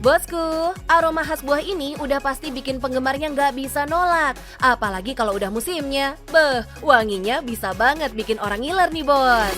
Bosku, aroma khas buah ini udah pasti bikin penggemarnya nggak bisa nolak. Apalagi kalau udah musimnya. Beh, wanginya bisa banget bikin orang ngiler nih, bos.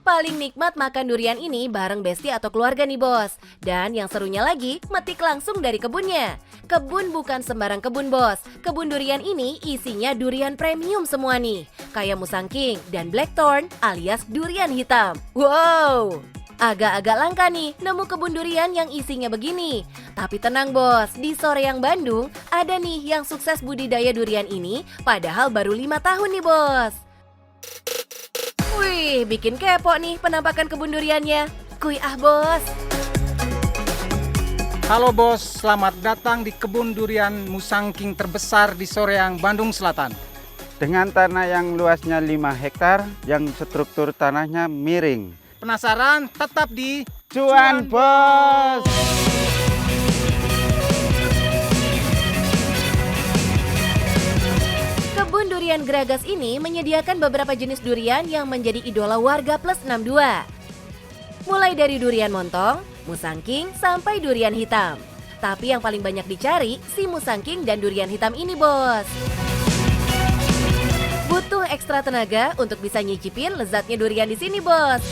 Paling nikmat makan durian ini bareng besti atau keluarga nih, bos. Dan yang serunya lagi, metik langsung dari kebunnya. Kebun bukan sembarang kebun, bos. Kebun durian ini isinya durian premium semua nih. Kayak Musang King dan Blackthorn alias durian hitam. Wow! Agak-agak langka nih nemu kebun durian yang isinya begini. Tapi tenang, bos, di Soreang Bandung ada nih yang sukses budidaya durian ini padahal baru 5 tahun nih, bos. Wih, bikin kepo nih penampakan kebun duriannya. Kuy bos. Halo bos, selamat datang di kebun durian Musang King terbesar di Soreang, Bandung Selatan. Dengan tanah yang luasnya 5 hektar, yang struktur tanahnya miring. Penasaran? Tetap di Cuan Bos! Kebun durian Gragas ini menyediakan beberapa jenis durian yang menjadi idola warga plus 62. Mulai dari durian montong, Musang King, sampai durian hitam. Tapi yang paling banyak dicari, si Musang King dan durian hitam ini, bos. Butuh ekstra tenaga untuk bisa nyicipin lezatnya durian di sini, bos.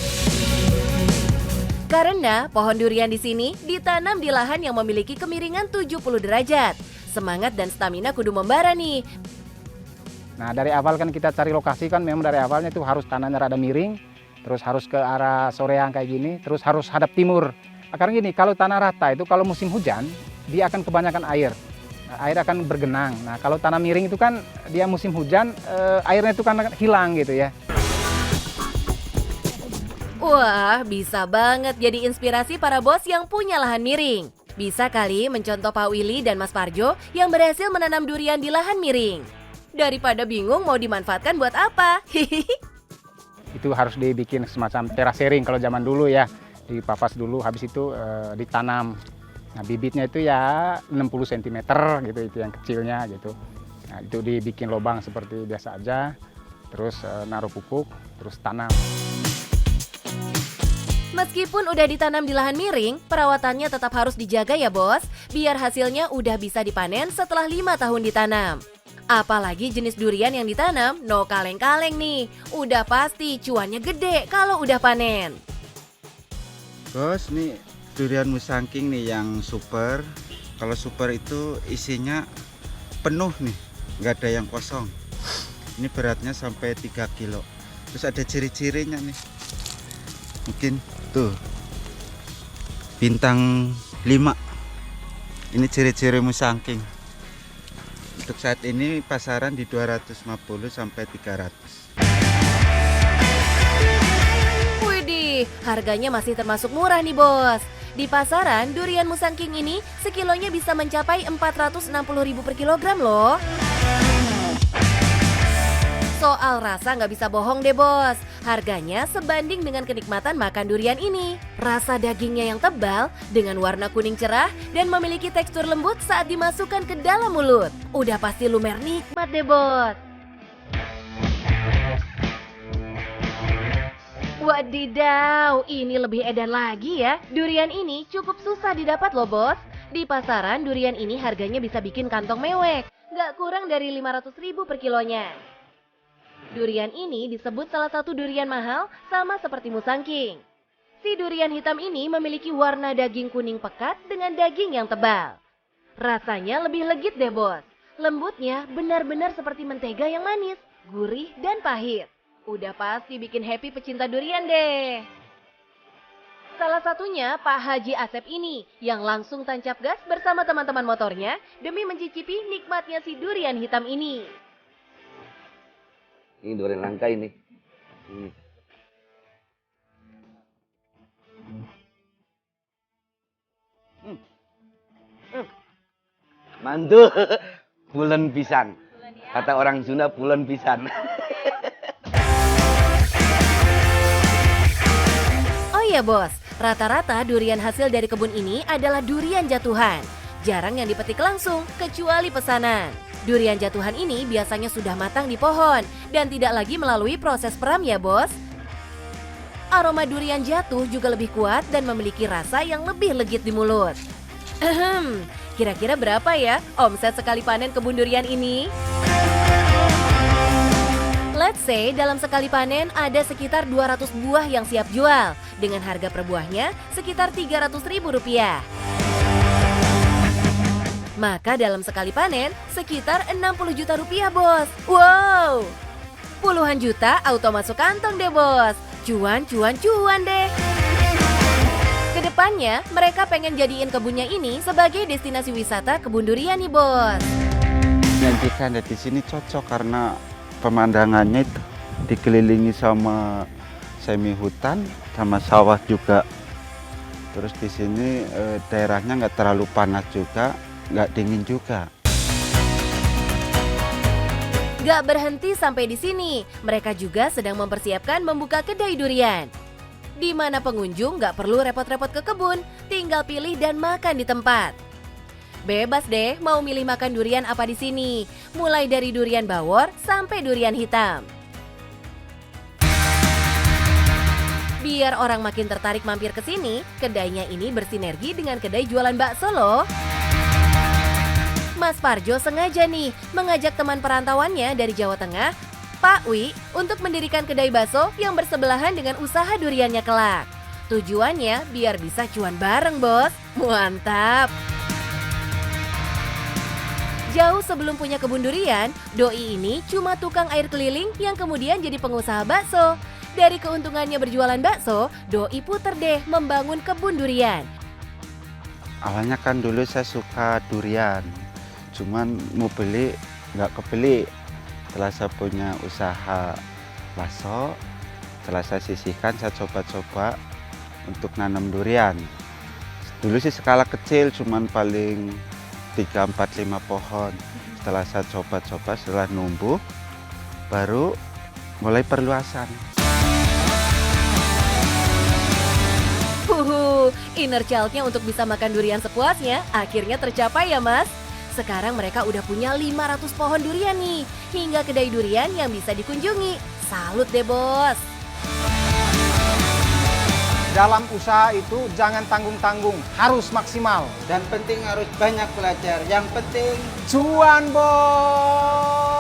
Karena pohon durian di sini ditanam di lahan yang memiliki kemiringan 70 derajat. Semangat dan stamina kudu membara nih. Nah, dari awal kan kita cari lokasi kan memang dari awalnya itu harus tanahnya rada miring, terus harus ke arah Soreang kayak gini, terus harus hadap timur. Karena gini, kalau tanah rata itu kalau musim hujan, dia akan kebanyakan air. Air akan bergenang. Nah, kalau tanah miring itu kan dia musim hujan, airnya itu kan hilang gitu ya. Wah, bisa banget jadi inspirasi para bos yang punya lahan miring. Bisa kali mencontoh Pak Willy dan Mas Parjo yang berhasil menanam durian di lahan miring. Daripada bingung mau dimanfaatkan buat apa. Itu harus dibikin semacam terasering kalau zaman dulu ya. Dipapas dulu, habis itu ditanam. Nah, bibitnya itu ya 60 cm gitu, itu yang kecilnya gitu. Nah, itu dibikin lubang seperti biasa aja, terus naruh pupuk, terus tanam. Meskipun udah ditanam di lahan miring, perawatannya tetap harus dijaga ya, bos, biar hasilnya udah bisa dipanen setelah 5 tahun ditanam. Apalagi jenis durian yang ditanam, no kaleng-kaleng nih. Udah pasti cuannya gede kalau udah panen. Bos, nih durian Musang King nih yang super. Kalau super itu isinya penuh nih, nggak ada yang kosong. Ini beratnya sampai 3 kilo. Terus ada ciri-cirinya nih. Mungkin tuh bintang 5. Ini ciri-ciri Musang King. Untuk saat ini pasaran di 250 sampai 300. Widih, harganya masih termasuk murah nih, bos. Di pasaran, durian Musang King ini sekilonya bisa mencapai 460.000 per kilogram loh. Soal rasa nggak bisa bohong deh, bos. Harganya sebanding dengan kenikmatan makan durian ini. Rasa dagingnya yang tebal dengan warna kuning cerah dan memiliki tekstur lembut saat dimasukkan ke dalam mulut. Udah pasti lumer nikmat deh, bos. Wadidaw, ini lebih edan lagi ya. Durian ini cukup susah didapat loh, bos. Di pasaran, durian ini harganya bisa bikin kantong mewek. Nggak kurang dari 500.000 per kilonya. Durian ini disebut salah satu durian mahal sama seperti Musang King. Si durian hitam ini memiliki warna daging kuning pekat dengan daging yang tebal. Rasanya lebih legit deh, bos. Lembutnya benar-benar seperti mentega yang manis, gurih, dan pahit. Udah pasti bikin happy pecinta durian deh. Salah satunya Pak Haji Asep ini yang langsung tancap gas bersama teman-teman motornya demi mencicipi nikmatnya si durian hitam ini. Ini durian langka ini. Mantul, bulan pisan. Kata orang Sunda, bulan pisan. Oh iya, bos, rata-rata durian hasil dari kebun ini adalah durian jatuhan. Jarang yang dipetik langsung, kecuali pesanan. Durian jatuhan ini biasanya sudah matang di pohon dan tidak lagi melalui proses peram ya, bos. aroma durian jatuh juga lebih kuat dan memiliki rasa yang lebih legit di mulut. Kira-kira berapa ya omset sekali panen kebun durian ini? Let's say dalam sekali panen ada sekitar 200 buah yang siap jual dengan harga per buahnya sekitar Rp300.000. Maka dalam sekali panen sekitar 60 juta rupiah, bos. Wow! Puluhan juta auto masuk kantong deh, bos. Cuan deh. Kedepannya mereka pengen jadiin kebunnya ini sebagai destinasi wisata kebun durian nih, bos. Menyajikan di sini cocok karena pemandangannya itu dikelilingi sama semi hutan, sama sawah juga. Terus di sini daerahnya nggak terlalu panas juga, nggak dingin juga. Gak berhenti sampai di sini, mereka juga sedang mempersiapkan membuka kedai durian. Di mana pengunjung gak perlu repot-repot ke kebun, tinggal pilih dan makan di tempat. Bebas deh mau milih makan durian apa di sini, mulai dari durian bawor sampai durian hitam. Biar orang makin tertarik mampir ke sini, kedainya ini bersinergi dengan kedai jualan bakso loh. Mas Parjo sengaja nih mengajak teman perantauannya dari Jawa Tengah, Pak Wi, untuk mendirikan kedai bakso yang bersebelahan dengan usaha duriannya kelak. Tujuannya biar bisa cuan bareng, bos. Mantap! Jauh sebelum punya kebun durian, Doi ini cuma tukang air keliling yang kemudian jadi pengusaha bakso. Dari keuntungannya berjualan bakso, Doi puter deh membangun kebun durian. Awalnya kan dulu saya suka durian, cuman mau beli nggak kebeli. Setelah saya punya usaha bakso, setelah saya sisihkan, saya coba-coba untuk nanam durian. Dulu sih skala kecil, cuman paling 3, 4, 5 pohon. Setelah saya coba-coba, setelah numbuh, baru mulai perluasan. Inner child-nya untuk bisa makan durian sepuasnya akhirnya tercapai ya, Mas. Sekarang mereka udah punya 500 pohon durian nih, hingga kedai durian yang bisa dikunjungi. Salut deh, bos. Dalam usaha itu jangan tanggung-tanggung, harus maksimal. Dan penting harus banyak belajar. Yang penting Cuan, bos!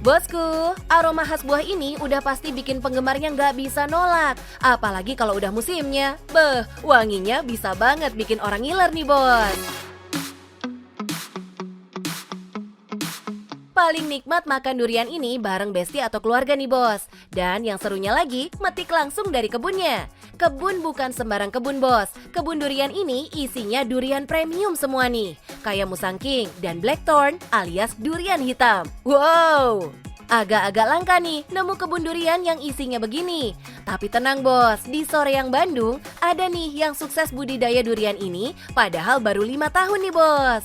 Bosku, aroma khas buah ini udah pasti bikin penggemarnya nggak bisa nolak. Apalagi kalau udah musimnya. Beh, wanginya bisa banget bikin orang ngiler nih, bos. Paling nikmat makan durian ini bareng besti atau keluarga nih, bos. Dan yang serunya lagi, metik langsung dari kebunnya. Kebun bukan sembarang kebun, bos. Kebun durian ini isinya durian premium semua nih. Kayak Musang King dan Blackthorn alias durian hitam. Wow! Agak-agak langka nih nemu kebun durian yang isinya begini. Tapi tenang, bos, di Soreang Bandung ada nih yang sukses budidaya durian ini padahal baru 5 tahun nih, bos.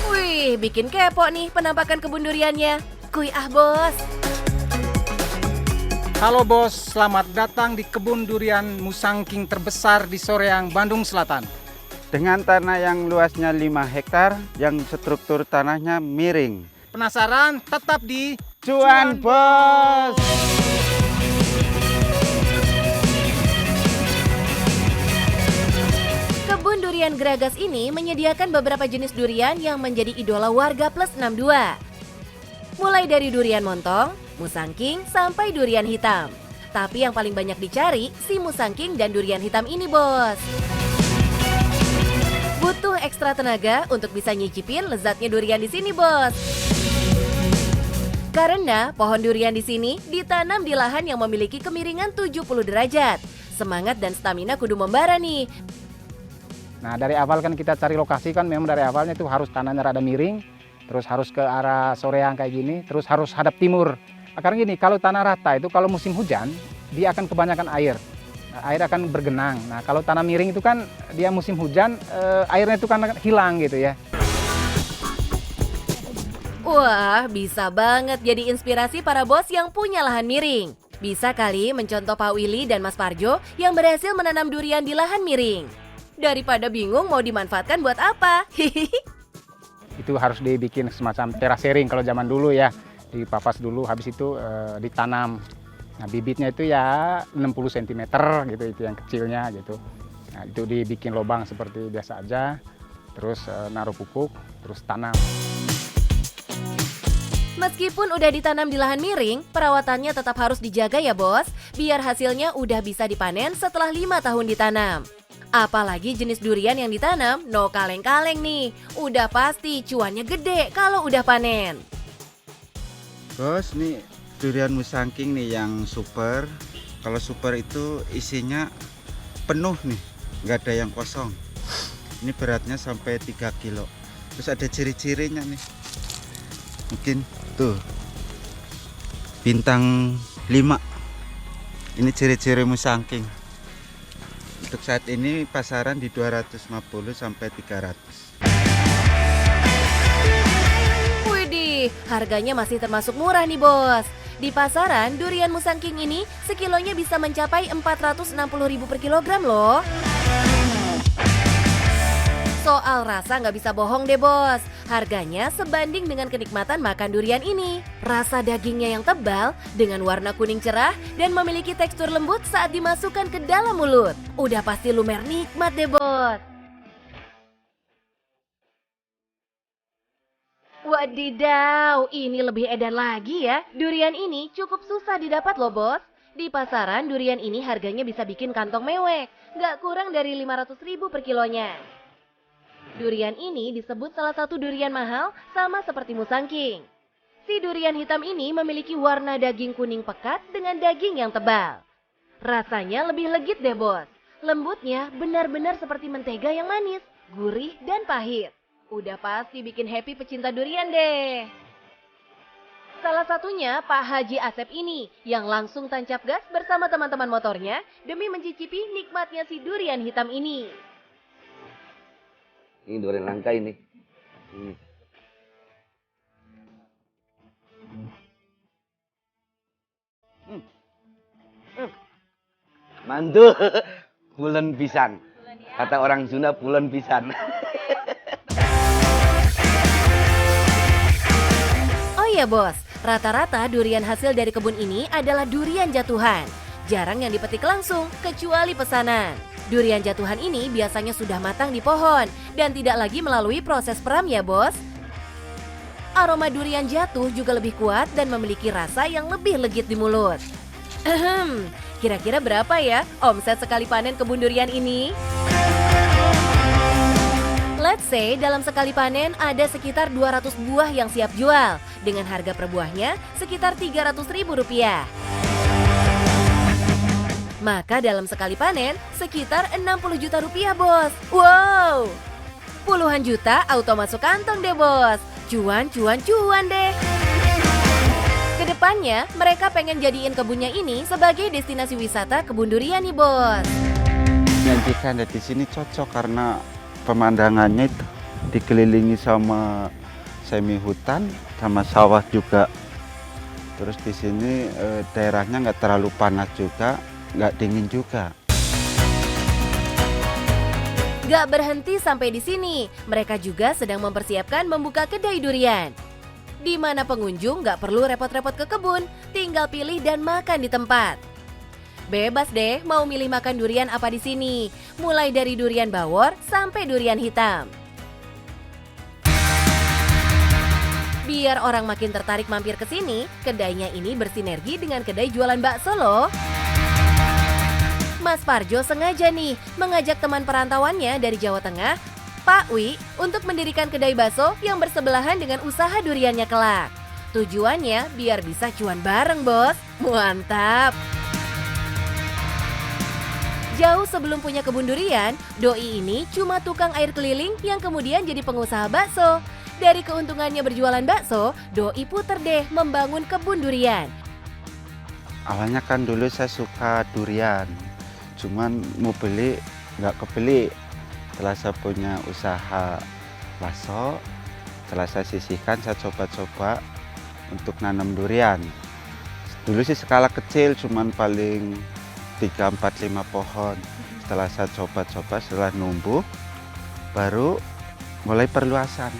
Wih, bikin kepo nih penampakan kebun duriannya. Kuy bos. Halo bos, selamat datang di kebun durian Musang King terbesar di Soreang, Bandung Selatan. dengan tanah yang luasnya 5 hektar, yang struktur tanahnya miring. Penasaran? Tetap di Cuan Bos! Kebun durian Gragas ini menyediakan beberapa jenis durian yang menjadi idola warga plus 62. Mulai dari durian montong, Musang King, sampai durian hitam. Tapi yang paling banyak dicari si Musang King dan durian hitam ini, bos. Butuh ekstra tenaga untuk bisa nyicipin lezatnya durian di sini, bos. Karena pohon durian di sini ditanam di lahan yang memiliki kemiringan 70 derajat. Semangat dan stamina kudu membara nih. Nah, dari awal kan kita cari lokasi kan memang dari awalnya itu harus tanahnya rada miring, terus harus ke arah Soreang kayak gini, terus harus hadap timur. Karena gini, kalau tanah rata itu kalau musim hujan, dia akan kebanyakan air. Nah, air akan bergenang. Nah, kalau tanah miring itu kan dia musim hujan, airnya itu kan hilang gitu ya. Wah, bisa banget jadi inspirasi para bos yang punya lahan miring. Bisa kali mencontoh Pak Willy dan Mas Parjo yang berhasil menanam durian di lahan miring. Daripada bingung mau dimanfaatkan buat apa. Itu itu harus dibikin semacam terasering kalau zaman dulu ya, dipapas dulu, habis itu ditanam. Nah bibitnya itu ya 60 cm gitu, itu yang kecilnya gitu. Nah itu dibikin lubang seperti biasa aja, terus naruh pupuk, terus tanam. Meskipun udah ditanam di lahan miring, perawatannya tetap harus dijaga ya bos, biar hasilnya udah bisa dipanen setelah 5 tahun ditanam. Apalagi jenis durian yang ditanam, no kaleng-kaleng nih, udah pasti cuannya gede kalau udah panen. Bos, nih durian Musangking nih yang super. Kalau super itu isinya penuh nih, nggak ada yang kosong. Ini beratnya sampai 3 kilo. Terus ada ciri-cirinya nih. Mungkin tuh bintang 5. Ini ciri-ciri Musangking. Untuk saat ini pasaran di 250 sampai 300. Widih, harganya masih termasuk murah nih bos. Di pasaran, durian Musangking ini sekilonya bisa mencapai 460.000 per kilogram loh. Soal rasa nggak bisa bohong deh bos, harganya sebanding dengan kenikmatan makan durian ini. Rasa dagingnya yang tebal dengan warna kuning cerah dan memiliki tekstur lembut saat dimasukkan ke dalam mulut. Udah pasti lumer nikmat deh bos. Wadidaw, ini lebih edan lagi ya. Durian ini cukup susah didapat loh bos. Di pasaran durian ini harganya bisa bikin kantong mewek, nggak kurang dari 500.000 per kilonya. Durian ini disebut salah satu durian mahal sama seperti Musangking. Si durian hitam ini memiliki warna daging kuning pekat dengan daging yang tebal. Rasanya lebih legit deh bos. Lembutnya benar-benar seperti mentega yang manis, gurih dan pahit. Udah pasti bikin happy pecinta durian deh. Salah satunya Pak Haji Asep ini yang langsung tancap gas bersama teman-teman motornya demi mencicipi nikmatnya si durian hitam ini. Ini durian langka ini. Mantul, pulen pisan. Kata orang Sunda pulen pisan. Oh iya bos, rata-rata durian hasil dari kebun ini adalah durian jatuhan. Jarang yang dipetik langsung, kecuali pesanan. Durian jatuhan ini biasanya sudah matang di pohon dan tidak lagi melalui proses peram ya bos. Aroma durian jatuh juga lebih kuat dan memiliki rasa yang lebih legit di mulut. Kira-kira berapa ya omset sekali panen kebun durian ini? Let's say dalam sekali panen ada sekitar 200 buah yang siap jual dengan harga per buahnya sekitar Rp300.000. Maka dalam sekali panen sekitar 60 juta rupiah bos. Wow, puluhan juta auto masuk kantong deh bos. Cuan deh. Kedepannya mereka pengen jadiin kebunnya ini sebagai destinasi wisata kebun durian nih bos. Menyajikan di sini cocok karena pemandangannya itu dikelilingi sama semi hutan sama sawah juga. Terus di sini daerahnya nggak terlalu panas juga, nggak dingin juga. Gak berhenti sampai di sini, mereka juga sedang mempersiapkan membuka kedai durian. Di mana pengunjung gak perlu repot-repot ke kebun, tinggal pilih dan makan di tempat. Bebas deh mau milih makan durian apa di sini, mulai dari durian bawor sampai durian hitam. Biar orang makin tertarik mampir ke sini, kedainya ini bersinergi dengan kedai jualan bakso loh. Mas Parjo sengaja nih mengajak teman perantauannya dari Jawa Tengah, Pak Wi, untuk mendirikan kedai bakso yang bersebelahan dengan usaha duriannya kelak. Tujuannya biar bisa cuan bareng bos, mantap. Jauh sebelum punya kebun durian, Doi ini cuma tukang air keliling yang kemudian jadi pengusaha bakso. Dari keuntungannya berjualan bakso, Doi puter deh membangun kebun durian. Awalnya kan dulu saya suka durian, cuman mau beli nggak kebeli. Setelah saya punya usaha bakso, setelah saya sisihkan, saya coba-coba untuk nanam durian. Dulu sih skala kecil, cuman paling 3, 4, 5 pohon. Setelah saya coba-coba, setelah numbuh, baru mulai perluasan.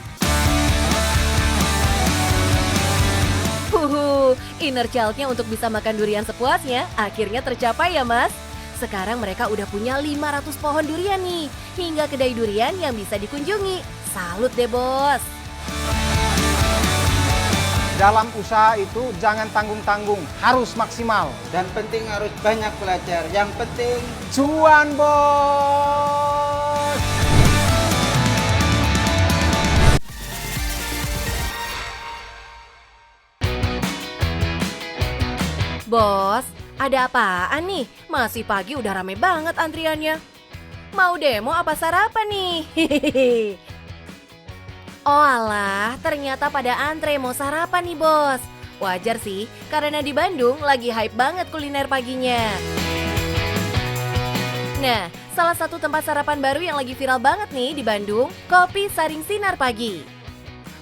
Inner child-nya untuk bisa makan durian sepuasnya akhirnya tercapai ya mas. Sekarang mereka udah punya 500 pohon durian nih, hingga kedai durian yang bisa dikunjungi. Salut deh bos. Dalam usaha itu jangan tanggung-tanggung, harus maksimal. Dan penting harus banyak belajar. Yang penting Cuan bos! Bos, ada apaan nih? Masih pagi udah rame banget antriannya. Mau demo apa sarapan nih? Oh alah, ternyata pada antre mau sarapan nih bos. Wajar sih, karena di Bandung lagi hype banget kuliner paginya. Nah, salah satu tempat sarapan baru yang lagi viral banget nih di Bandung, Kopi Saring Sinar Pagi.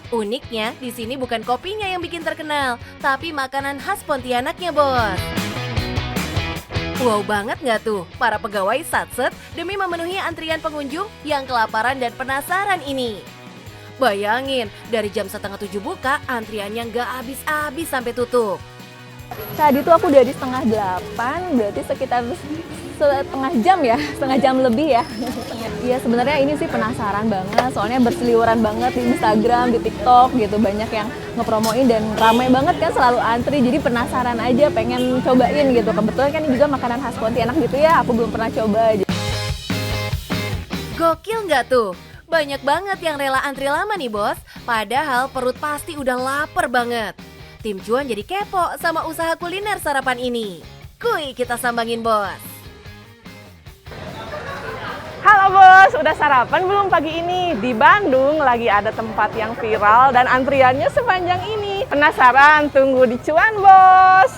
Uniknya, di sini bukan kopinya yang bikin terkenal, tapi makanan khas Pontianaknya bos. Wow banget nggak tuh, para pegawai satset demi memenuhi antrian pengunjung yang kelaparan dan penasaran ini. Bayangin, dari jam 6:30 buka, antriannya nggak habis-habis sampai tutup. Tadi tuh aku dari setengah 8, berarti sekitar setengah jam ya, setengah jam lebih ya. Iya sebenarnya ini sih penasaran banget, soalnya berseliweran banget di Instagram, di TikTok gitu, banyak yang ngepromoin dan ramai banget kan selalu antri, jadi penasaran aja pengen cobain gitu. Kebetulan kan ini juga makanan khas Pontianak gitu ya, aku belum pernah coba. Gokil nggak tuh? Banyak banget yang rela antri lama nih bos, padahal perut pasti udah lapar banget. Tim Cuan jadi kepo sama usaha kuliner sarapan ini. Kuy kita sambangin bos. Halo bos, udah sarapan belum pagi ini? Di Bandung lagi ada tempat yang viral dan antriannya sepanjang ini. Penasaran? Tunggu di Cuan bos.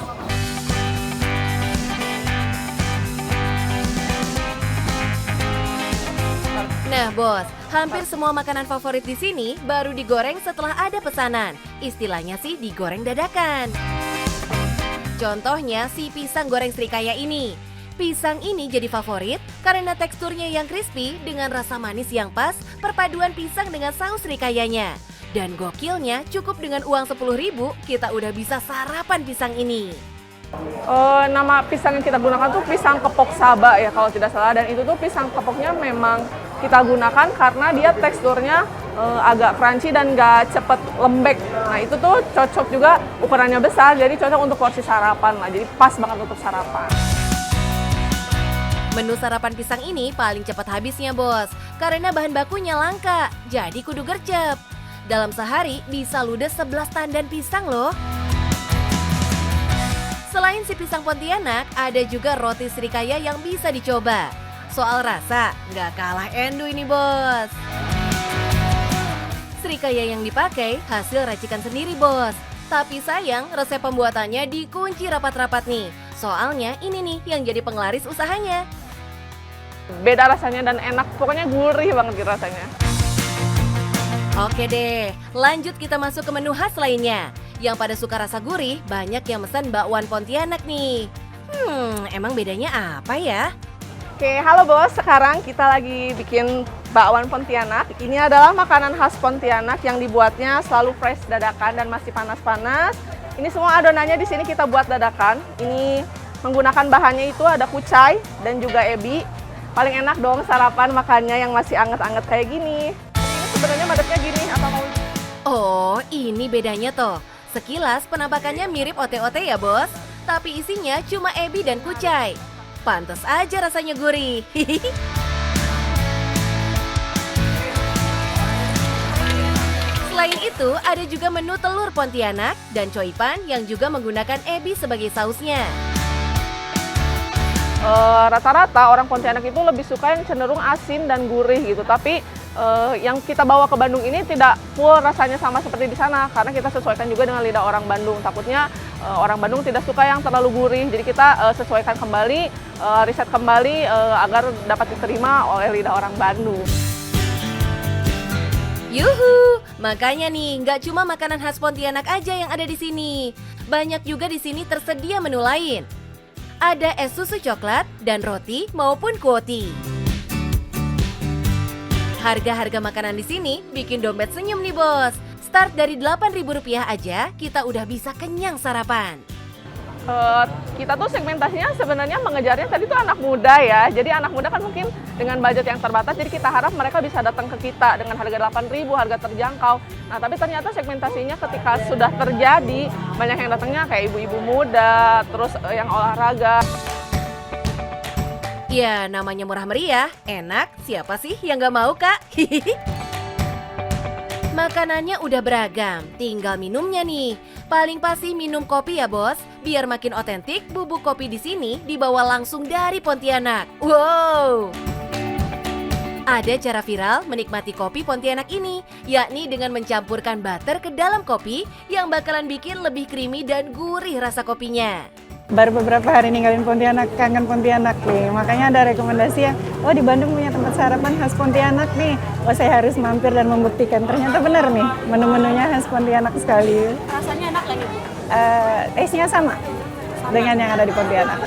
Nah bos, hampir semua makanan favorit di sini baru digoreng setelah ada pesanan. Istilahnya sih digoreng dadakan. Contohnya si pisang goreng Srikaya ini. Pisang ini jadi favorit karena teksturnya yang crispy dengan rasa manis yang pas, perpaduan pisang dengan saus Srikayanya. Dan gokilnya cukup dengan uang 10.000 kita udah bisa sarapan pisang ini. Nama pisang yang kita gunakan tuh pisang kepok Saba ya kalau tidak salah, dan itu tuh pisang kepoknya memang kita gunakan karena dia teksturnya agak crunchy dan gak cepet lembek. Nah itu tuh cocok juga, ukurannya besar jadi cocok untuk porsi sarapan lah, jadi pas banget untuk sarapan. Menu sarapan pisang ini paling cepat habisnya bos, karena bahan bakunya langka, jadi kudu gercep. Dalam sehari bisa ludes 11 tandan pisang loh. Selain si pisang Pontianak, ada juga roti Srikaya yang bisa dicoba. Soal rasa, nggak kalah endu ini bos. Srikaya yang dipakai hasil racikan sendiri bos. Tapi sayang, resep pembuatannya dikunci rapat-rapat nih. Soalnya ini nih yang jadi penglaris usahanya. Beda rasanya dan enak, pokoknya gurih banget gitu rasanya. Oke deh, lanjut kita masuk ke menu khas lainnya. Yang pada suka rasa gurih, banyak yang pesan bakwan Pontianak nih. Emang bedanya apa ya? Oke, halo bos, sekarang kita lagi bikin bakwan Pontianak. Ini adalah makanan khas Pontianak yang dibuatnya selalu fresh dadakan dan masih panas-panas. Ini semua adonannya di sini kita buat dadakan. Ini menggunakan bahannya itu ada kucai dan juga ebi. Paling enak dong sarapan makannya yang masih anget-anget kayak gini. Ini sebenarnya madepnya gini, apa mau? Oh, ini bedanya toh. Sekilas penampakannya mirip ote-ote ya bos, tapi isinya cuma ebi dan kucai. Pantes aja rasanya gurih. Selain itu, ada juga menu telur Pontianak dan coipan yang juga menggunakan ebi sebagai sausnya. Rata-rata orang Pontianak itu lebih suka yang cenderung asin dan gurih gitu, tapi yang kita bawa ke Bandung ini tidak full rasanya sama seperti di sana karena kita sesuaikan juga dengan lidah orang Bandung. Takutnya orang Bandung tidak suka yang terlalu gurih, jadi kita sesuaikan kembali, riset kembali agar dapat diterima oleh lidah orang Bandung. Yuhu, makanya nih nggak cuma makanan khas Pontianak aja yang ada di sini. Banyak juga di sini tersedia menu lain. Ada es susu coklat dan roti maupun kuoti. Harga-harga makanan di sini bikin dompet senyum nih bos. Start dari Rp8.000 aja, kita udah bisa kenyang sarapan. Kita tuh segmentasinya sebenarnya mengejarnya tadi tuh anak muda ya. Jadi anak muda kan mungkin dengan budget yang terbatas, jadi kita harap mereka bisa datang ke kita dengan harga 8.000, harga terjangkau. Nah, tapi ternyata segmentasinya ketika sudah terjadi, banyak yang datangnya kayak ibu-ibu muda, terus yang olahraga. Ya, namanya murah meriah, enak, siapa sih yang gak mau, Kak? Makanannya udah beragam, tinggal minumnya nih. Paling pasti minum kopi ya, Bos. Biar makin otentik, bubuk kopi di sini dibawa langsung dari Pontianak. Wow! Ada cara viral menikmati kopi Pontianak ini, yakni dengan mencampurkan butter ke dalam kopi yang bakalan bikin lebih creamy dan gurih rasa kopinya. Baru beberapa hari ninggalin Pontianak, kangen Pontianak nih. Makanya ada rekomendasi ya, oh di Bandung punya tempat sarapan khas Pontianak nih. Oh saya harus mampir dan membuktikan. Ternyata benar nih, menu-menunya khas Pontianak sekali. Rasanya enak gak nih, Bu? Taste-nya sama dengan yang ada di Pontianak.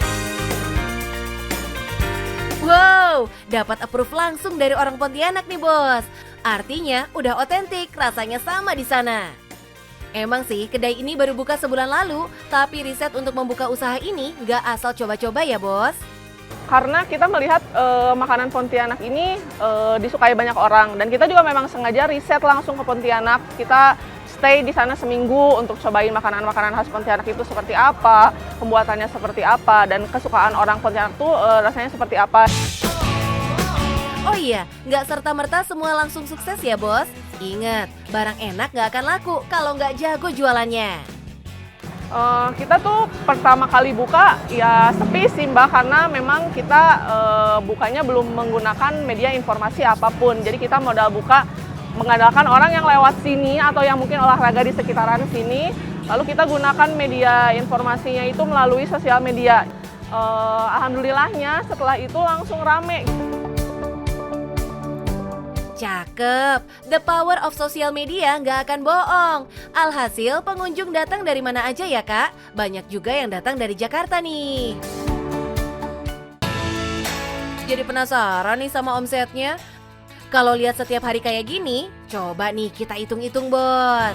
Wow, dapat approve langsung dari orang Pontianak nih, Bos. Artinya udah otentik, rasanya sama di sana. Emang sih, kedai ini baru buka sebulan lalu, tapi riset untuk membuka usaha ini nggak asal coba-coba ya, Bos. Karena kita melihat makanan Pontianak ini disukai banyak orang, dan kita juga memang sengaja riset langsung ke Pontianak. Kita stay di sana seminggu untuk cobain makanan-makanan khas Pontianak itu seperti apa, pembuatannya seperti apa, dan kesukaan orang Pontianak tuh rasanya seperti apa. Oh iya, nggak serta-merta semua langsung sukses ya, Bos. Ingat, barang enak nggak akan laku kalau nggak jago jualannya. Kita tuh pertama kali buka ya sepi sih Mbak, karena memang kita bukanya belum menggunakan media informasi apapun. Jadi kita modal buka mengandalkan orang yang lewat sini atau yang mungkin olahraga di sekitaran sini. Lalu kita gunakan media informasinya itu melalui sosial media. Alhamdulillahnya setelah itu langsung rame. Cakep, the power of social media nggak akan bohong. Alhasil pengunjung datang dari mana aja ya, Kak? Banyak juga yang datang dari Jakarta nih. Jadi penasaran nih sama omsetnya? Kalau lihat setiap hari kayak gini, coba nih kita hitung-hitung, Bos.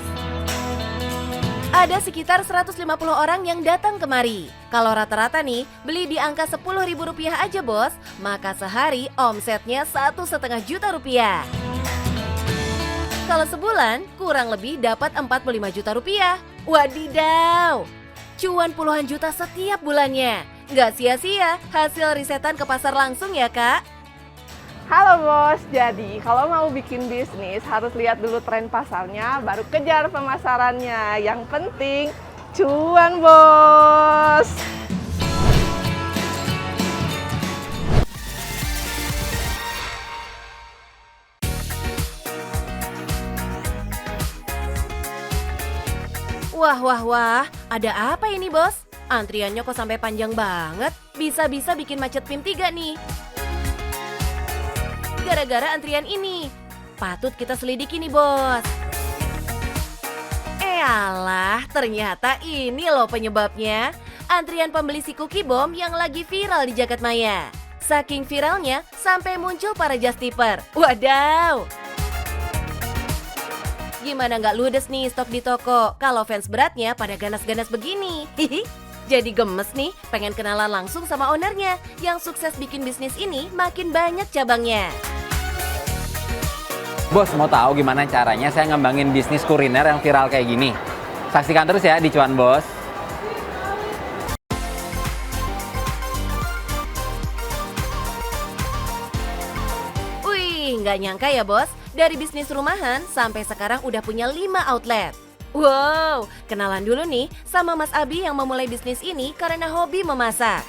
Ada sekitar 150 orang yang datang kemari. Kalau rata-rata nih, beli di angka Rp10.000 aja, Bos, maka sehari omsetnya Rp1,5 juta. Kalau sebulan, kurang lebih dapat Rp45 juta. Wadidaw! Cuan puluhan juta setiap bulannya. Nggak sia-sia hasil risetan ke pasar langsung ya, Kak? Halo Bos, jadi kalau mau bikin bisnis harus lihat dulu tren pasarnya, baru kejar pemasarannya. Yang penting cuan, Bos. Wah, ada apa ini, Bos? Antriannya kok sampai panjang banget? Bisa-bisa bikin macet PIM 3 nih. Gara-gara antrian ini. Patut kita selidiki nih, Bos. Alah, ternyata ini loh penyebabnya. Antrian pembeli si Cookie Bomb yang lagi viral di jagat maya. Saking viralnya, sampai muncul para just tipper. Wadaw! Gimana nggak ludes nih stok di toko kalau fans beratnya pada ganas-ganas begini? Jadi gemes nih, pengen kenalan langsung sama ownernya yang sukses bikin bisnis ini makin banyak cabangnya. Bos, mau tahu gimana caranya saya ngembangin bisnis kuliner yang viral kayak gini? Saksikan terus ya di Cuan Bos. Wih, nggak nyangka ya, Bos. Dari bisnis rumahan sampai sekarang udah punya 5 outlet. Wow, kenalan dulu nih sama Mas Abi yang memulai bisnis ini karena hobi memasak.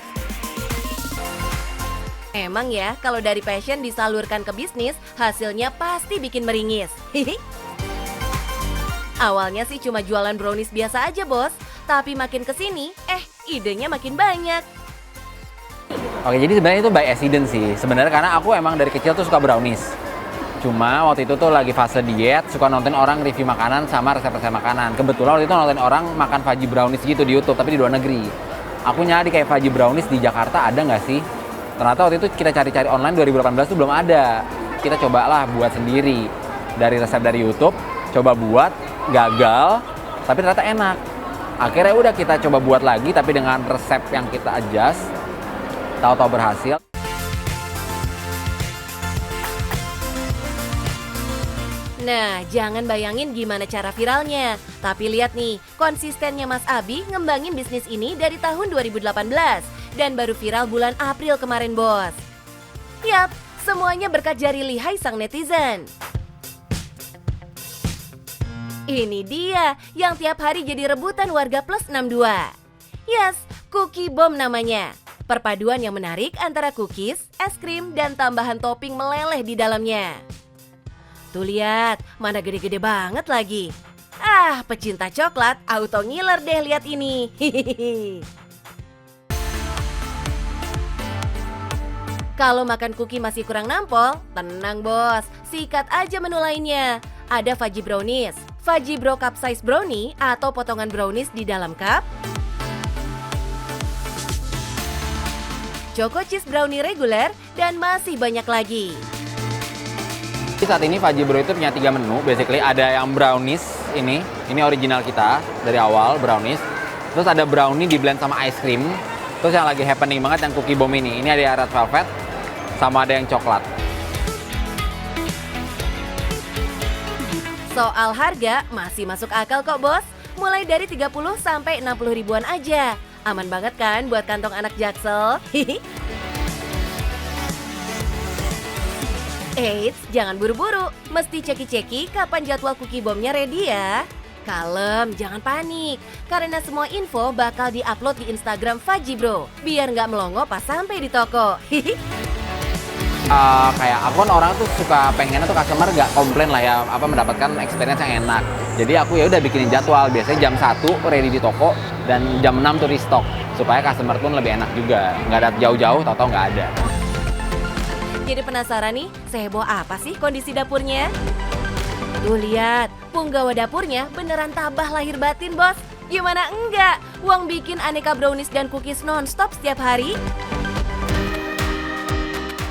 Emang ya, kalau dari passion disalurkan ke bisnis, hasilnya pasti bikin meringis. Awalnya sih cuma jualan brownies biasa aja, Bos. Tapi makin kesini, idenya makin banyak. Oke, jadi sebenarnya itu by accident sih. Sebenarnya karena aku emang dari kecil tuh suka brownies. Cuma waktu itu tuh lagi fase diet, suka nonton orang review makanan sama resep-resep makanan. Kebetulan waktu itu nonton orang makan fudgy brownies gitu di YouTube, tapi di luar negeri. Aku nyari kayak fudgy brownies di Jakarta ada nggak sih? Ternyata waktu itu kita cari-cari online 2018 tuh belum ada. Kita cobalah buat sendiri. Dari resep dari YouTube, coba buat. gagal, tapi ternyata enak. Akhirnya udah kita coba buat lagi, tapi dengan resep yang kita adjust, tahu-tahu berhasil. Nah, jangan bayangin gimana cara viralnya. Tapi lihat nih, konsistennya Mas Abi ngembangin bisnis ini dari tahun 2018 dan baru viral bulan April kemarin, Bos. Yap, semuanya berkat jari lihai sang netizen. Ini dia yang tiap hari jadi rebutan warga plus 62. Yes, Cookie Bomb namanya. Perpaduan yang menarik antara cookies, es krim, dan tambahan topping meleleh di dalamnya. Tuh lihat, mana gede-gede banget lagi. Ah, pecinta coklat auto ngiler deh lihat ini. Hihihi. Kalau makan cookie masih kurang nampol, tenang bos, sikat aja menu lainnya. Ada Fudgy Brownies, Fudgy Bro Cup Size Brownie atau potongan brownies di dalam cup, Choco Cheese Brownie reguler, dan masih banyak lagi. Saat ini Fudgy Bro itu punya 3 menu, basically ada yang brownies, ini original kita dari awal brownies. Terus ada brownie di blend sama ice cream. Terus yang lagi happening banget yang Cookie Bomb ini ada yang red velvet, sama ada yang coklat. Soal harga masih masuk akal kok bos, mulai dari 30 sampai 60 ribuan aja. Aman banget kan buat kantong anak Jaksel? Eits, jangan buru-buru, mesti ceki-ceki kapan jadwal Cookie Bomb-nya ready ya. Kalem, jangan panik, karena semua info bakal di-upload di Instagram Fudgy Bro, biar nggak melongo pas sampai di toko. Kayak aku kan orang tuh suka pengennya tuh customer gak komplain lah ya, mendapatkan experience yang enak. Jadi aku ya udah bikinin jadwal, biasanya jam 1 ready di toko dan jam 6 tuh restock supaya customer pun lebih enak juga, nggak ada jauh-jauh, tahu-tahu nggak ada. Jadi penasaran nih, seheboh apa sih kondisi dapurnya? Tuh lihat, punggawa dapurnya beneran tabah lahir batin bos. Gimana enggak? Uang bikin aneka brownies dan cookies non-stop setiap hari.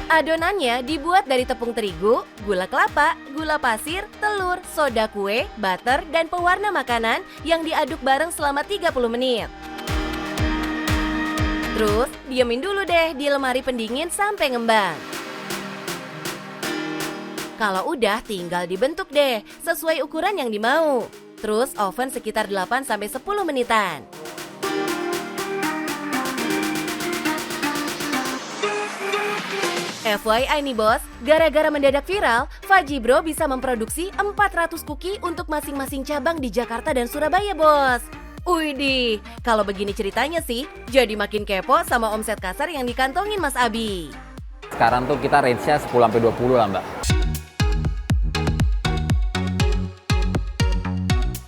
Adonannya dibuat dari tepung terigu, gula kelapa, gula pasir, telur, soda kue, butter, dan pewarna makanan yang diaduk bareng selama 30 menit. Terus, diamin dulu deh di lemari pendingin sampai ngembang. Kalau udah, tinggal dibentuk deh, sesuai ukuran yang dimau. Terus, oven sekitar 8-10 menitan. FYI nih bos, gara-gara mendadak viral, Fudgy Bro bisa memproduksi 400 cookie untuk masing-masing cabang di Jakarta dan Surabaya bos. Widih, kalau begini ceritanya sih, jadi makin kepo sama omset kasar yang dikantongin Mas Abi. Sekarang tuh kita range-nya 10-20 lah mbak.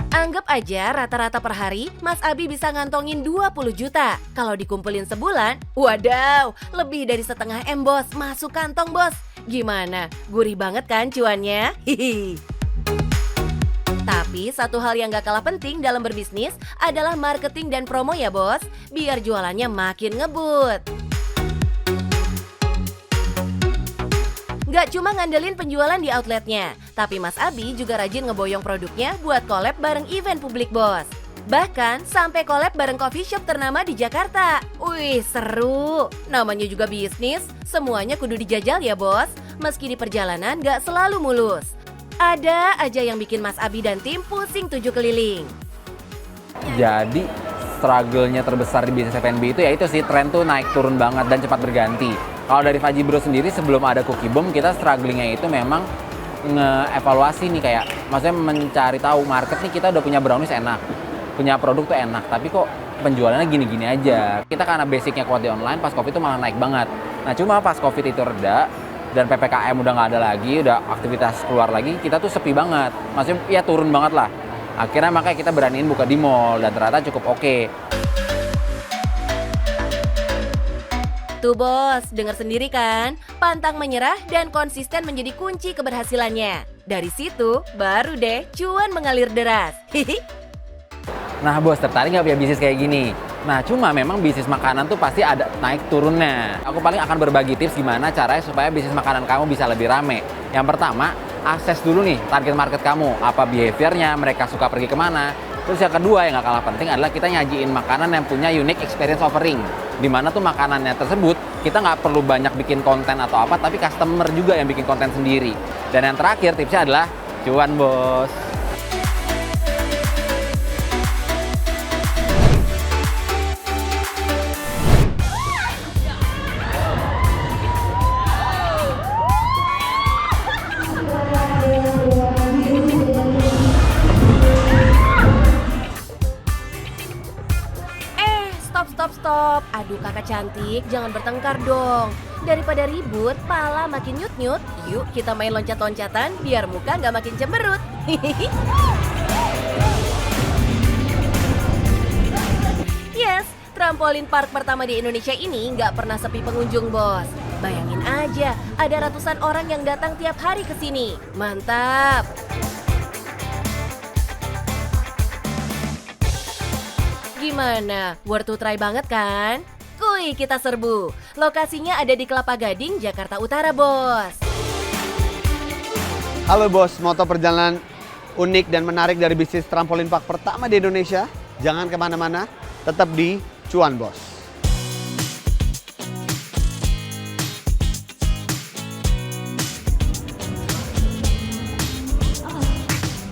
Anggap aja rata-rata per hari, Mas Abi bisa ngantongin 20 juta. Kalau dikumpulin sebulan, wadaw, lebih dari setengah M bos, masuk kantong bos. Gimana? Gurih banget kan cuannya? Hihi. Tapi satu hal yang gak kalah penting dalam berbisnis adalah marketing dan promo ya bos, biar jualannya makin ngebut. Gak cuma ngandelin penjualan di outletnya, tapi Mas Abi juga rajin ngeboyong produknya buat collab bareng event publik bos. Bahkan sampai collab bareng coffee shop ternama di Jakarta. Wih, seru. Namanya juga bisnis, semuanya kudu dijajal ya bos. Meski di perjalanan gak selalu mulus. Ada aja yang bikin Mas Abi dan tim pusing 7 keliling. Jadi struggle-nya terbesar di bisnis F&B itu ya itu sih, tren tuh naik turun banget dan cepat berganti. Kalau dari Fudgy Bro sendiri sebelum ada Cookie Bomb, kita strugglingnya itu memang nge-evaluasi nih, kayak maksudnya mencari tahu market nih, kita udah punya brownies enak, punya produk tuh enak, tapi kok penjualannya gini-gini aja. Kita karena basicnya kuat di online, pas Covid itu malah naik banget. Nah cuma pas Covid itu reda dan PPKM udah nggak ada lagi, udah aktivitas keluar lagi, kita tuh sepi banget. Maksudnya ya turun banget lah. Akhirnya makanya kita beraniin buka di mall dan ternyata cukup oke. Tuh bos, dengar sendiri kan? Pantang menyerah dan konsisten menjadi kunci keberhasilannya. Dari situ, baru deh cuan mengalir deras. Hihi. Nah bos, tertarik nggak punya bisnis kayak gini? Nah cuma memang bisnis makanan tuh pasti ada naik turunnya. Aku paling akan berbagi tips gimana caranya supaya bisnis makanan kamu bisa lebih rame. Yang pertama, akses dulu nih target market kamu, apa behaviornya, mereka suka pergi kemana. Terus yang kedua yang gak kalah penting adalah kita nyajiin makanan yang punya unique experience offering. Dimana tuh makanannya tersebut kita nggak perlu banyak bikin konten atau apa, tapi customer juga yang bikin konten sendiri. Dan yang terakhir tipsnya adalah cuan bos. Stop. Aduh kakak cantik, jangan bertengkar dong. Daripada ribut, pala makin nyut-nyut, yuk kita main loncat-loncatan biar muka nggak makin cemberut. Yes, trampolin park pertama di Indonesia ini nggak pernah sepi pengunjung, bos. Bayangin aja, ada ratusan orang yang datang tiap hari ke sini. Mantap! Gimana? Worth to try banget kan? Kuy, kita serbu. Lokasinya ada di Kelapa Gading, Jakarta Utara, bos. Halo bos, moto perjalanan unik dan menarik dari bisnis trampolin park pertama di Indonesia. Jangan kemana-mana, tetap di Cuan Bos.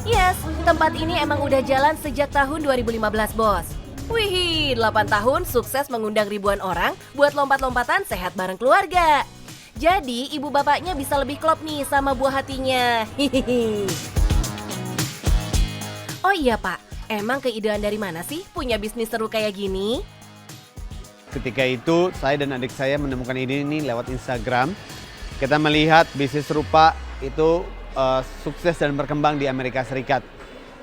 Yes, tempat ini emang udah jalan sejak tahun 2015, bos. Wih, 8 tahun sukses mengundang ribuan orang buat lompat-lompatan sehat bareng keluarga. Jadi, ibu bapaknya bisa lebih klop nih sama buah hatinya. Hihihi. Oh iya pak, emang keidean dari mana sih punya bisnis seru kayak gini? Ketika itu, saya dan adik saya menemukan ide ini lewat Instagram. Kita melihat bisnis serupa itu sukses dan berkembang di Amerika Serikat.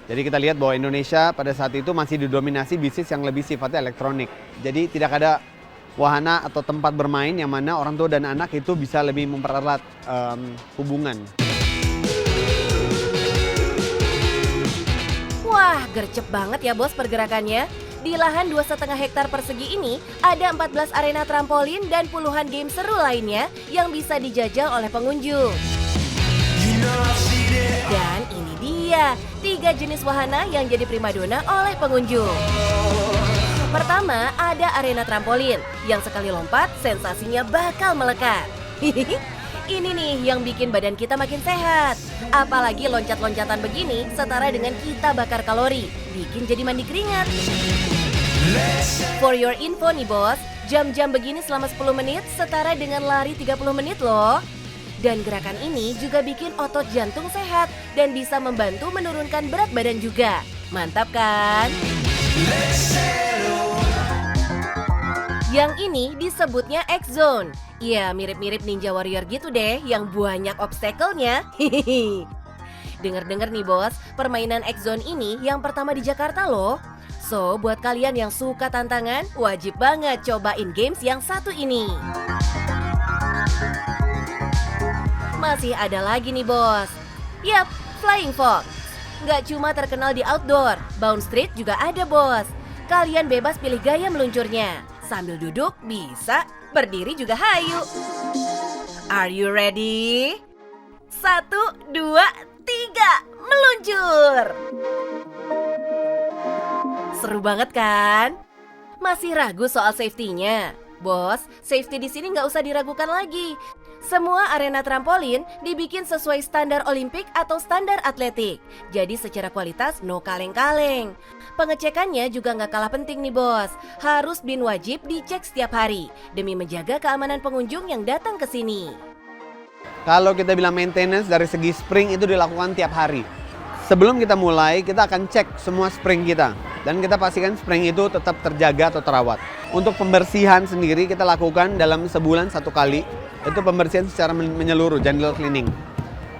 Jadi kita lihat bahwa Indonesia pada saat itu masih didominasi bisnis yang lebih sifatnya elektronik. Jadi tidak ada wahana atau tempat bermain yang mana orang tua dan anak itu bisa lebih mempererat hubungan. Wah, gercep banget ya bos pergerakannya. Di lahan 2,5 hektar persegi ini, ada 14 arena trampolin dan puluhan game seru lainnya yang bisa dijajal oleh pengunjung. Dan ini dia, 3 jenis wahana yang jadi primadona oleh pengunjung. Pertama, ada arena trampolin, yang sekali lompat sensasinya bakal melekat. Ini nih yang bikin badan kita makin sehat. Apalagi loncat-loncatan begini setara dengan kita bakar kalori, bikin jadi mandi keringat. For your info nih bos, jam-jam begini selama 10 menit setara dengan lari 30 menit loh. Dan gerakan ini juga bikin otot jantung sehat dan bisa membantu menurunkan berat badan juga. Mantap kan? Yang ini disebutnya X-Zone. Ya mirip-mirip Ninja Warrior gitu deh yang banyak obstacle-nya. Dengar-dengar nih bos, permainan X-Zone ini yang pertama di Jakarta loh. So, buat kalian yang suka tantangan, wajib banget cobain games yang satu ini. Masih ada lagi nih bos. Yap, Flying Fox. Nggak cuma terkenal di outdoor, Bound Street juga ada bos. Kalian bebas pilih gaya meluncurnya. Sambil duduk bisa, berdiri juga hayu. Are you ready? 1, 2, 3, meluncur! Seru banget kan? Masih ragu soal safety-nya? Bos, safety di sini nggak usah diragukan lagi. Semua arena trampolin dibikin sesuai standar Olimpik atau standar atletik. Jadi secara kualitas no kaleng-kaleng. Pengecekannya juga nggak kalah penting nih bos. Harus bin wajib dicek setiap hari demi menjaga keamanan pengunjung yang datang ke sini. Kalau kita bilang maintenance dari segi spring itu dilakukan tiap hari. Sebelum kita mulai, kita akan cek semua spring kita. Dan kita pastikan spring itu tetap terjaga atau terawat. Untuk pembersihan sendiri kita lakukan dalam sebulan 1 kali. Itu pembersihan secara menyeluruh, general cleaning.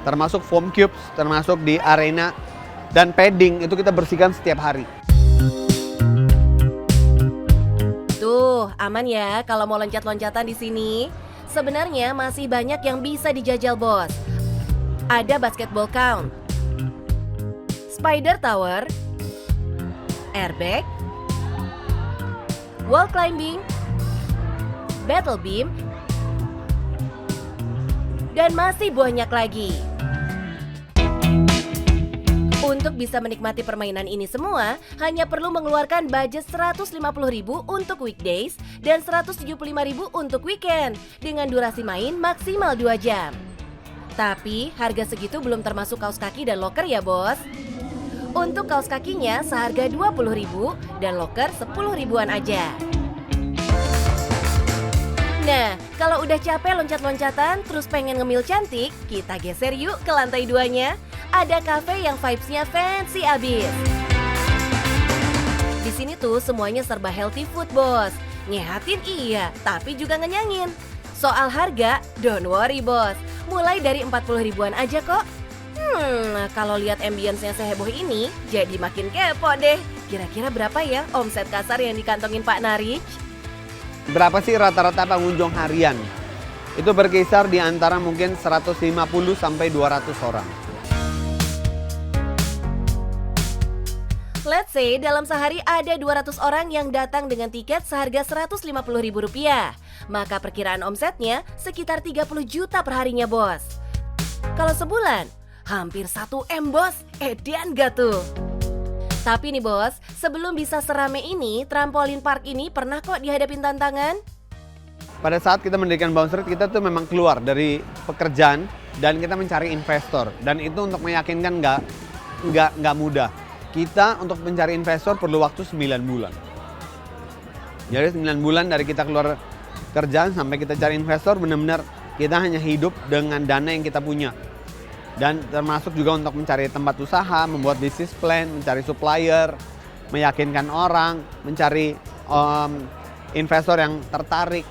Termasuk foam cubes, termasuk di arena. Dan padding itu kita bersihkan setiap hari. Tuh, aman ya kalau mau loncat-loncatan di sini. Sebenarnya masih banyak yang bisa dijajal bos. Ada basketball count, spider tower, airbag, wall climbing, battle beam, dan masih banyak lagi. Untuk bisa menikmati permainan ini semua, hanya perlu mengeluarkan budget 150.000 untuk weekdays dan 175.000 untuk weekend dengan durasi main maksimal 2 jam. Tapi harga segitu belum termasuk kaos kaki dan loker ya bos. Untuk kaos kakinya seharga 20.000 dan loker 10.000-an aja. Nah, kalau udah capek loncat-loncatan terus pengen ngemil cantik, kita geser yuk ke lantai 2-nya. Ada cafe yang vibes-nya fancy abis. Di sini tuh semuanya serba healthy food, bos. Nyehatin iya, tapi juga ngenyangin. Soal harga, don't worry, bos. Mulai dari 40.000-an aja kok. Kalau lihat ambience-nya seheboh ini, jadi makin kepo deh. Kira-kira berapa ya omset kasar yang dikantongin Pak Narich? Berapa sih rata-rata pengunjung harian? Itu berkisar di antara mungkin 150 sampai 200 orang. Let's say dalam sehari ada 200 orang yang datang dengan tiket seharga Rp150.000. Maka perkiraan omsetnya sekitar 30 juta per harinya, bos. Kalau sebulan, hampir 1 M, bos. Edan gak tuh? Tapi nih bos, sebelum bisa serame ini, trampolin park ini pernah kok dihadapin tantangan. Pada saat kita mendirikan Bounce Street, kita tuh memang keluar dari pekerjaan dan kita mencari investor. Dan itu untuk meyakinkan nggak mudah. Kita untuk mencari investor perlu waktu 9 bulan. Jadi 9 bulan dari kita keluar kerjaan sampai kita cari investor, benar-benar kita hanya hidup dengan dana yang kita punya. Dan termasuk juga untuk mencari tempat usaha, membuat bisnis plan, mencari supplier, meyakinkan orang, mencari investor yang tertarik.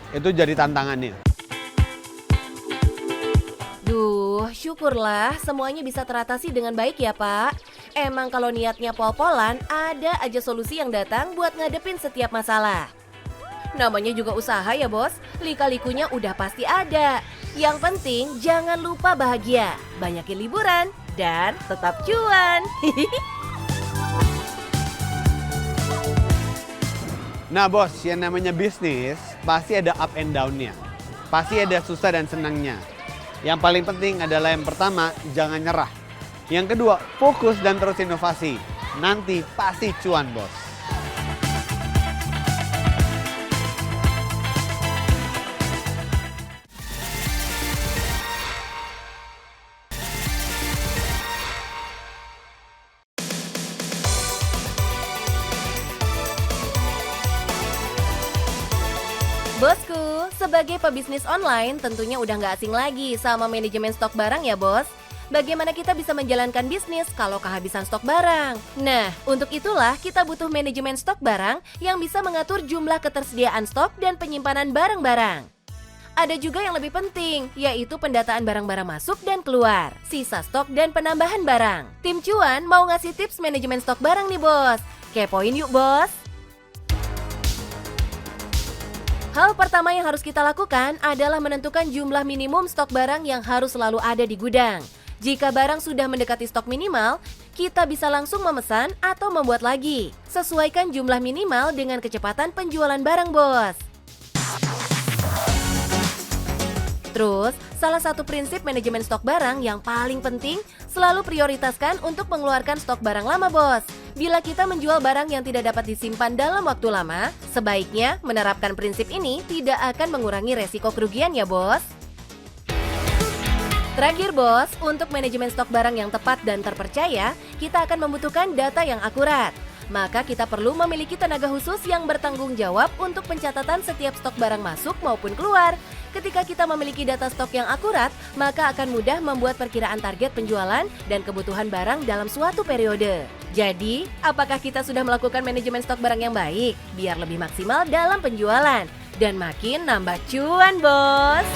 Itu jadi tantangannya. Duh, syukurlah semuanya bisa teratasi dengan baik ya Pak. Emang kalau niatnya pol-polan, ada aja solusi yang datang buat ngadepin setiap masalah. Namanya juga usaha ya bos, lika-likunya udah pasti ada. Yang penting jangan lupa bahagia, banyakin liburan, dan tetap cuan. Nah bos, yang namanya bisnis pasti ada up and down-nya. Pasti ada susah dan senangnya. Yang paling penting adalah yang pertama, jangan nyerah. Yang kedua, fokus dan terus inovasi. Nanti pasti cuan bos. Bosku, sebagai pebisnis online tentunya udah nggak asing lagi sama manajemen stok barang ya bos. Bagaimana kita bisa menjalankan bisnis kalau kehabisan stok barang? Nah, untuk itulah kita butuh manajemen stok barang yang bisa mengatur jumlah ketersediaan stok dan penyimpanan barang-barang. Ada juga yang lebih penting, yaitu pendataan barang-barang masuk dan keluar, sisa stok dan penambahan barang. Tim Cuan mau ngasih tips manajemen stok barang nih bos. Kepoin yuk bos! Hal pertama yang harus kita lakukan adalah menentukan jumlah minimum stok barang yang harus selalu ada di gudang. Jika barang sudah mendekati stok minimal, kita bisa langsung memesan atau membuat lagi. Sesuaikan jumlah minimal dengan kecepatan penjualan barang, bos. Terus, salah satu prinsip manajemen stok barang yang paling penting, selalu prioritaskan untuk mengeluarkan stok barang lama, bos. Bila kita menjual barang yang tidak dapat disimpan dalam waktu lama, sebaiknya menerapkan prinsip ini tidak akan mengurangi resiko kerugian ya, bos. Terakhir bos, untuk manajemen stok barang yang tepat dan terpercaya, kita akan membutuhkan data yang akurat. Maka kita perlu memiliki tenaga khusus yang bertanggung jawab untuk pencatatan setiap stok barang masuk maupun keluar. Ketika kita memiliki data stok yang akurat, maka akan mudah membuat perkiraan target penjualan dan kebutuhan barang dalam suatu periode. Jadi, apakah kita sudah melakukan manajemen stok barang yang baik? Biar lebih maksimal dalam penjualan dan makin nambah cuan, bos!